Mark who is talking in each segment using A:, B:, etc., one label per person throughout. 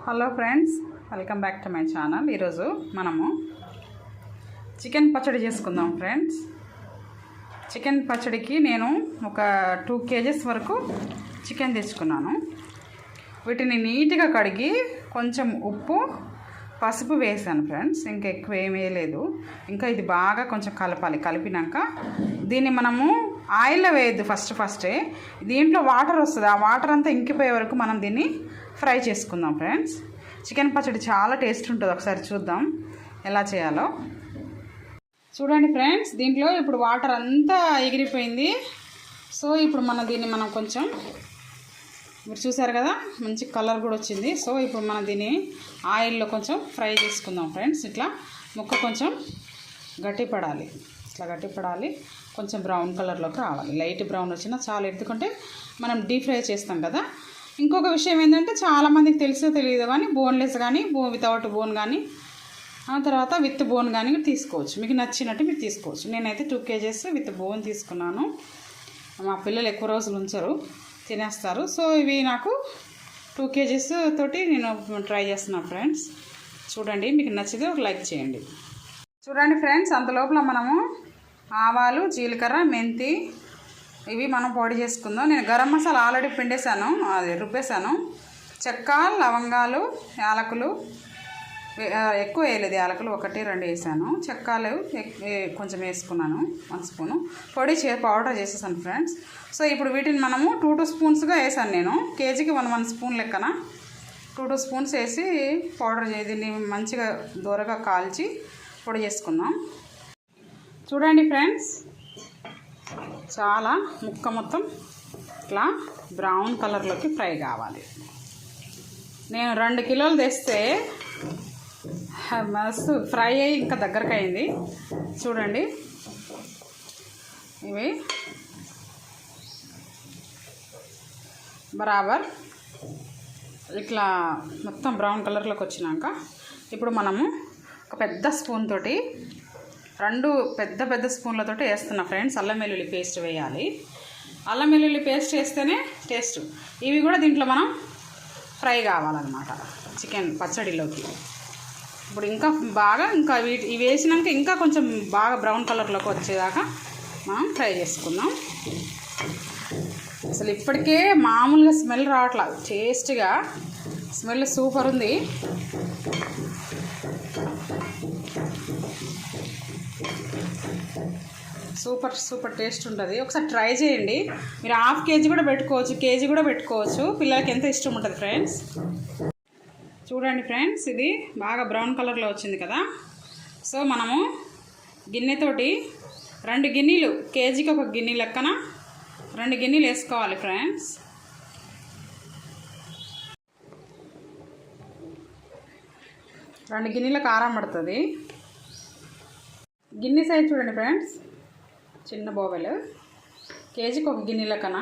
A: Hello friends, welcome back to my channel. ఈరోజు మనము chicken పచ్చడి చేసుకుందాం ఫ్రెండ్స్. చికెన్ పచ్చడికి నేను ఒక 2 kgs వరకు చికెన్ తెచ్చుకున్నాను. వీటిని నీట్గా కడిగి కొంచెం ఉప్పు పసుపు వేసాను ఫ్రెండ్స్. ఇంకా ఎక్కువ ఏమీ వేయలేదు. ఇంకా ఇది బాగా కొంచెం కలపాలి. కలిపినాక దీన్ని మనము ఆయిల్లో వేయద్దు. ఫస్టే దీంట్లో వాటర్ వస్తుంది. ఆ వాటర్ అంతా ఇంకిపోయే వరకు మనం దీన్ని ఫ్రై చేసుకుందాం ఫ్రెండ్స్. చికెన్ పచ్చడి చాలా టేస్ట్ ఉంటుంది. ఒకసారి చూద్దాం ఎలా చేయాలో. చూడండి ఫ్రెండ్స్, దీంట్లో ఇప్పుడు వాటర్ అంతా ఎగిరిపోయింది. సో ఇప్పుడు దీన్ని కొంచెం మీరు చూసారు కదా, మంచి కలర్ కూడా వచ్చింది. సో ఇప్పుడు మనం దీన్ని ఆయిల్లో కొంచెం ఫ్రై చేసుకుందాం ఫ్రెండ్స్. ఇట్లా ముక్క కొంచెం గట్టిపడాలి. ఇట్లా గట్టిపడాలి, కొంచెం బ్రౌన్ కలర్లోకి రావాలి. లైట్ బ్రౌన్ వచ్చినా చాలా, ఎందుకంటే మనం డీప్ ఫ్రై చేస్తాం కదా. ఇంకొక విషయం ఏంటంటే, చాలామందికి తెలుసో తెలియదు కానీ బోన్లెస్ కానీ వితౌట్ బోన్ కానీ, ఆ తర్వాత విత్ బోన్ కానీ తీసుకోవచ్చు. మీకు నచ్చినట్టు మీరు తీసుకోవచ్చు. నేనైతే 2 kgs విత్ బోన్ తీసుకున్నాను. మా పిల్లలు ఎక్కువ రోజులు ఉంచరు, తినేస్తారు. సో ఇవి నాకు 2 kgs తోటి నేను ట్రై చేస్తున్నాను ఫ్రెండ్స్. చూడండి, మీకు నచ్చితే ఒక లైక్ చేయండి. చూడండి ఫ్రెండ్స్, అంతలోపల మనము ఆవాలు, జీలకర్ర, మెంతి ఇవి మనం పొడి చేసుకుందాం. నేను గరం మసాలా ఆల్రెడీ పిండేసాను, అది రుబ్బేసాను. చెక్క, లవంగాలు, యాలకులు ఎక్కువ వేయలేదు. యాలకులు 1-2 వేసాను. చెక్కలు కొంచెం వేసుకున్నాను, 1 స్పూను. పొడి పౌడర్ చేసేసాను ఫ్రెండ్స్. సో ఇప్పుడు వీటిని మనము 2 స్పూన్స్గా వేసాను. నేను కేజీకి 1 స్పూన్ లెక్కన 2 స్పూన్స్ వేసి పౌడర్ దీన్ని మంచిగా దూరగా కాల్చి పొడి చేసుకుందాం. చూడండి ఫ్రెండ్స్, చాలా ముక్క మొత్తం ఇట్లా బ్రౌన్ కలర్లోకి ఫ్రై కావాలి. నేను 2 కిలోలు తెస్తే మస్తు ఫ్రై అయ్యి ఇంకా దగ్గరకు అయింది. చూడండి, ఇవి బరాబర్ ఇట్లా మొత్తం బ్రౌన్ కలర్లోకి వచ్చినాక ఇప్పుడు మనము ఒక పెద్ద స్పూన్ తోటి 2 పెద్ద స్పూన్లతోటి వేస్తున్నా ఫ్రెండ్స్. అల్లం వెల్లుల్లి పేస్ట్ వేయాలి. అల్లం వెల్లుల్లి పేస్ట్ వేస్తేనే టేస్ట్. ఇవి కూడా దీంట్లో మనం ఫ్రై కావాలన్నమాట చికెన్ పచ్చడిలోకి. ఇప్పుడు ఇంకా బాగా ఇవి వేసినాక ఇంకా కొంచెం బాగా బ్రౌన్ కలర్లోకి వచ్చేదాకా మనం ఫ్రై చేసుకుందాం. అసలు ఇప్పటికే మామూలుగా స్మెల్ రావట్లేదు, టేస్ట్గా స్మెల్ సూపర్ ఉంది. సూపర్ టేస్ట్ ఉంటుంది. ఒకసారి ట్రై చేయండి. మీరు 1/2 kg కూడా పెట్టుకోవచ్చు, కేజీ కూడా పెట్టుకోవచ్చు. పిల్లలకి ఎంత ఇష్టం ఉంటుంది ఫ్రెండ్స్. చూడండి ఫ్రెండ్స్, ఇది బాగా బ్రౌన్ కలర్లో వచ్చింది కదా. సో మనము గిన్నెతోటి 2 గిన్నెలు, కేజీకి 1 గిన్నె లెక్కన 2 గిన్నెలు వేసుకోవాలి ఫ్రెండ్స్. రెండు గిన్నెల కారం పడుతుంది. గిన్నె సైజ్ చూడండి ఫ్రెండ్స్, చిన్న బోవెలు. కేజీకి 1 గిన్నె లెక్కన.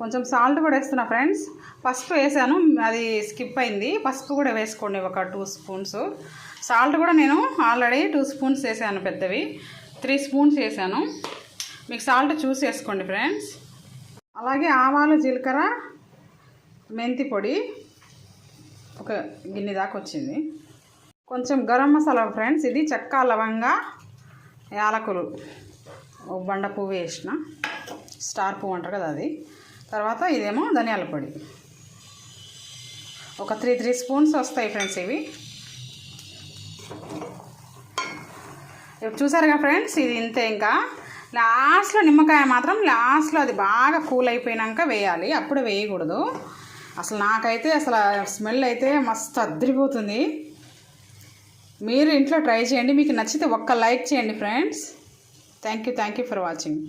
A: కొంచెం సాల్ట్ కూడా వేస్తున్నా ఫ్రెండ్స్. పసుపు వేసాను, అది స్కిప్ అయింది. పసుపు కూడా వేసుకోండి, ఒక 2 స్పూన్స్. సాల్ట్ కూడా నేను ఆల్రెడీ 2 స్పూన్స్ వేసాను, పెద్దవి 3 స్పూన్స్ వేసాను. మీకు సాల్ట్ చూసి వేసుకోండి ఫ్రెండ్స్. అలాగే ఆవాలు, జీలకర్ర, మెంతి పొడి ఒక గిన్నె దాకా వచ్చింది. కొంచెం గరం మసాలా ఫ్రెండ్స్. ఇది చెక్క, లవంగా, యాలకులు, బండ పువ్వు వేసిన, స్టార్ పువ్వు అంటారు కదా అది. తర్వాత ఇదేమో ధనియాల పొడి ఒక 3 స్పూన్స్ వస్తాయి ఫ్రెండ్స్. ఇవి చూసారుగా ఫ్రెండ్స్, ఇది ఇంతే. ఇంకా లాస్ట్లో నిమ్మకాయ మాత్రం లాస్ట్లో అది బాగా కూల్ అయిపోయినాక వేయాలి, అప్పుడు వేయకూడదు. అసలు నాకైతే స్మెల్ అయితే మస్తు అద్దరిపోతుంది. మీరు ఇంట్లో ట్రై చేయండి. మీకు నచ్చితే ఒక్క లైక్ చేయండి friends. Thank you for watching.